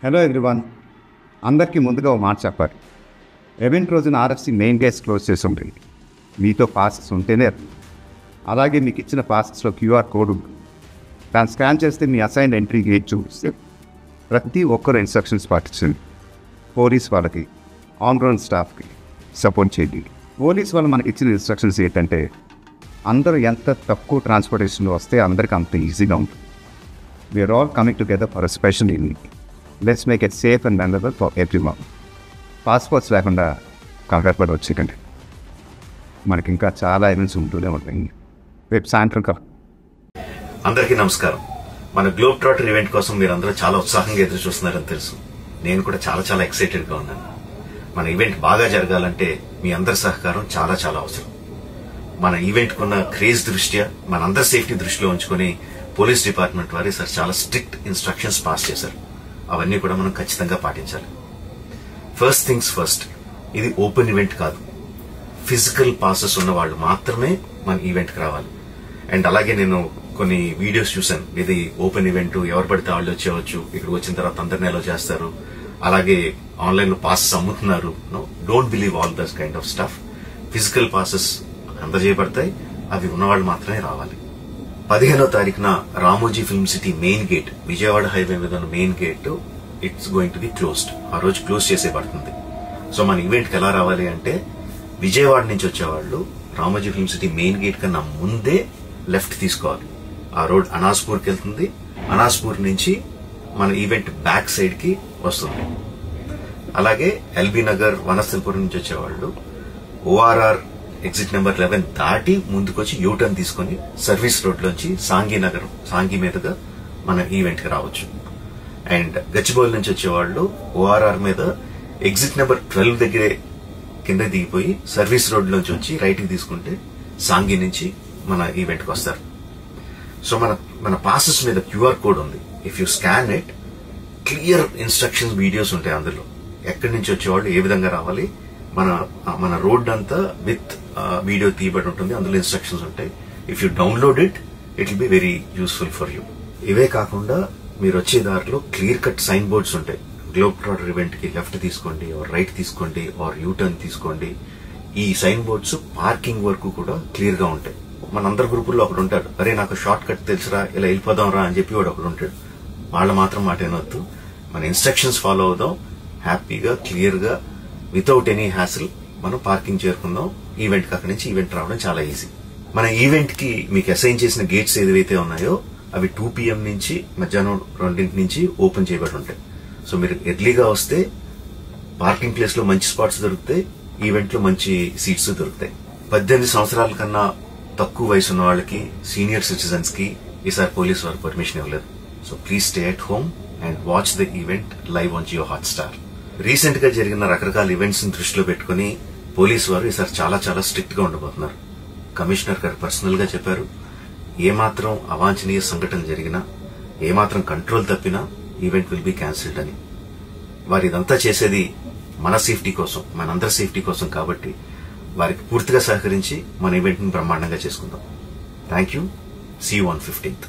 Hello everyone, అందరికీ ముందుగా ఒక మాట చెప్పాలి. ఈవెంట్ రోజున ఆర్ఎఫ్సి మెయిన్ గేట్స్ క్లోజ్ చేసి ఉంటుంది. మీతో పాసెస్ ఉంటేనే. అలాగే మీకు ఇచ్చిన పాసెస్లో క్యూఆర్ కోడ్ ఉంటుంది. దాన్ని స్కాన్ చేస్తే మీ అసైన్ ఎంట్రీ గేట్ చూపిస్తే ప్రతి ఒక్కరు ఇన్స్ట్రక్షన్స్ పాటించండి. పోలీస్ వాళ్ళకి, ఆన్ గ్రౌండ్ స్టాఫ్కి సపోర్ట్ చేయండి. పోలీస్ వాళ్ళు మనకి ఇచ్చిన ఇన్స్ట్రక్షన్స్ ఏంటంటే, అందరూ ఎంత తక్కువ ట్రాన్స్పోర్టేషన్లో వస్తే అందరికీ అంత ఈజీగా ఉంటుంది. We are all coming together for a special event. Let's make it safe and memorable for everyone. Passports లేకుండా కంగారు పడి వచ్చేకండి. మనకి ఇంకా చాలా ఈవెంట్స్ ఉంటూనే ఉంటాయి. రేపు సాయంత్రం అందరికీ నమస్కారం. మన గ్లోబ్ ట్రాటర్ ఈవెంట్ కోసం మీరందరూ చాలా ఉత్సాహంగా ఎదురు చూస్తున్నారని తెలుసు. నేను కూడా చాలా ఎక్సైటెడ్ గా ఉన్నాను. మన ఈవెంట్ బాగా జరగాలంటే మీ అందరి సహకారం చాలా అవసరం. మన ఈవెంట్ కున్న క్రేజ్ దృష్ట్యా మనందరి సేఫ్టీ దృష్టిలో ఉంచుకొని పోలీస్ డిపార్ట్మెంట్ వారి చాలా స్ట్రిక్ట్ ఇన్స్ట్రక్షన్స్ పాస్ చేశారు. అవన్నీ కూడా మనం ఖచ్చితంగా పాటించాలి. ఫస్ట్ థింగ్స్ ఫస్ట్, ఇది ఓపెన్ ఈవెంట్ కాదు. ఫిజికల్ పాసెస్ ఉన్న వాళ్ళు మాత్రమే మన ఈవెంట్ కి రావాలి. అండ్ అలాగే నేను కొన్ని వీడియోస్ చూశాను. ఇది ఓపెన్ ఈవెంట్, ఎవరు పడితే వాళ్ళు వచ్చేవచ్చు, ఇక్కడికి వచ్చిన తర్వాత అందరినీ ఎలా చేస్తారు, అలాగే ఆన్లైన్ లో పాసెస్ అమ్ముతున్నారు. Don't believe all these kind of stuff. Physical passes అందజేయబడతాయి, అవి ఉన్నవాళ్ళు మాత్రమే రావాలి. 15వ తారీఖున Ramoji film city main gate, Vijayawada highway మీద ఉన్న main gate, it's going to be closed. ఆ రోజు క్లోజ్ చేసేబడుతుంది. సో మన ఈవెంట్ కి ఎలా రావాలి అంటే, విజయవాడ నుంచి వచ్చేవాళ్ళు Ramoji film city main gate కన్నా ముందే లెఫ్ట్ తీసుకోవాలి. ఆ రోడ్ అనాస్పూర్కి వెళ్తుంది. అనాస్పూర్ నుంచి మన ఈవెంట్ బ్యాక్ సైడ్ కి వస్తుంది. అలాగే ఎల్బీ నగర్, వనస్థలిపురం నుంచి వచ్చేవాళ్ళు ఓఆర్ఆర్ ఎగ్జిట్ నెంబర్ 11 దాటి ముందుకొచ్చి యూటర్న్ తీసుకుని సర్వీస్ రోడ్ లోంచి సాంఘీ మీదుగా మన ఈవెంట్ కి రావచ్చు. అండ్ గచ్చిబౌలి నుంచి వచ్చేవాళ్ళు ఓఆర్ఆర్ మీద ఎగ్జిట్ నెంబర్ 12 దగ్గరే కింద దిగిపోయి సర్వీస్ రోడ్ లోంచి వచ్చి రైట్ కి తీసుకుంటే సాంఘీ నుంచి మన ఈవెంట్ కి వస్తారు. సో మన పాసెస్ మీద క్యూఆర్ కోడ్ ఉంది. If you scan it, clear instructions videos ఉంటాయి అందులో. ఎక్కడి నుంచి వచ్చేవాళ్ళు ఏ విధంగా రావాలి, మన రోడ్ అంతా విత్ వీడియో తీయబడి ఉంటుంది. అందులో ఇన్స్ట్రక్షన్స్ ఉంటాయి. If you download it will be very useful for you. ఇవే కాకుండా మీరు వచ్చే దారిలో క్లియర్ కట్ సైన్ బోర్డ్స్ ఉంటాయి. గ్లోబ్ ట్రాటర్ ఈవెంట్ కి లెఫ్ట్ తీసుకోండి, ఆర్ రైట్ తీసుకోండి, ఆర్ యూటర్న్ తీసుకోండి. ఈ సైన్ బోర్డ్స్ పార్కింగ్ వరకు కూడా క్లియర్ గా ఉంటాయి. మనందరి గ్రూపుల్లో ఒకడు ఉంటాడు, అరే నాకు షార్ట్ కట్ తెలుసురా, ఇలా వెళ్ళిపోదాం రా అని చెప్పి వాడు ఒకడు ఉంటాడు. వాళ్ళ మాత్రం మాట వినొద్దు. మన ఇన్స్ట్రక్షన్స్ ఫాలో అవుదాం. హ్యాపీగా, క్లియర్ గా, వితౌట్ ఎనీ హ్యాసిల్ మనం పార్కింగ్ చేరుకుందాం. ఈవెంట్ కి అక్కడి నుంచి ఈవెంట్ రావడం చాలా ఈజీ. మన ఈవెంట్ కి మీకు అసైన్ చేసిన గేట్స్ ఏదైతే ఉన్నాయో అవి 2 PM నుంచి మధ్యాహ్నం 2 నుంచి ఓపెన్ చేయబడి ఉంటాయి. సో మీరు ఎర్లీగా వస్తే పార్కింగ్ ప్లేస్ లో మంచి స్పాట్స్ దొరుకుతాయి, ఈవెంట్ లో మంచి సీట్స్ దొరుకుతాయి. 18 సంవత్సరాల కన్నా తక్కువ వయసు ఉన్న వాళ్ళకి, సీనియర్ సిటిజన్స్ కి ఈసారి పోలీసు వారు పర్మిషన్ ఇవ్వలేదు. So please stay at home and watch the event live on Jio Hotstar. Recent గా జరిగిన రకరకాల ఈవెంట్స్ ని దృష్టిలో పెట్టుకుని పోలీసు వారు ఈసారి చాలా స్ట్రిక్ట్ గా ఉండబోతున్నారు. కమిషనర్ గారు పర్సనల్ గా చెప్పారు, ఏమాత్రం అవాంఛనీయ సంఘటన జరిగినా, ఏమాత్రం కంట్రోల్ తప్పినా ఈవెంట్ విల్ బి క్యాన్సిల్డ్ అని. వారు ఇదంతా చేసేది మన సేఫ్టీ కోసం, మనందరి సేఫ్టీ కోసం. కాబట్టి వారికి పూర్తిగా సహకరించి మన ఈవెంట్ ని బ్రహ్మాండంగా చేసుకుందాం. Thank you. See you on 15th.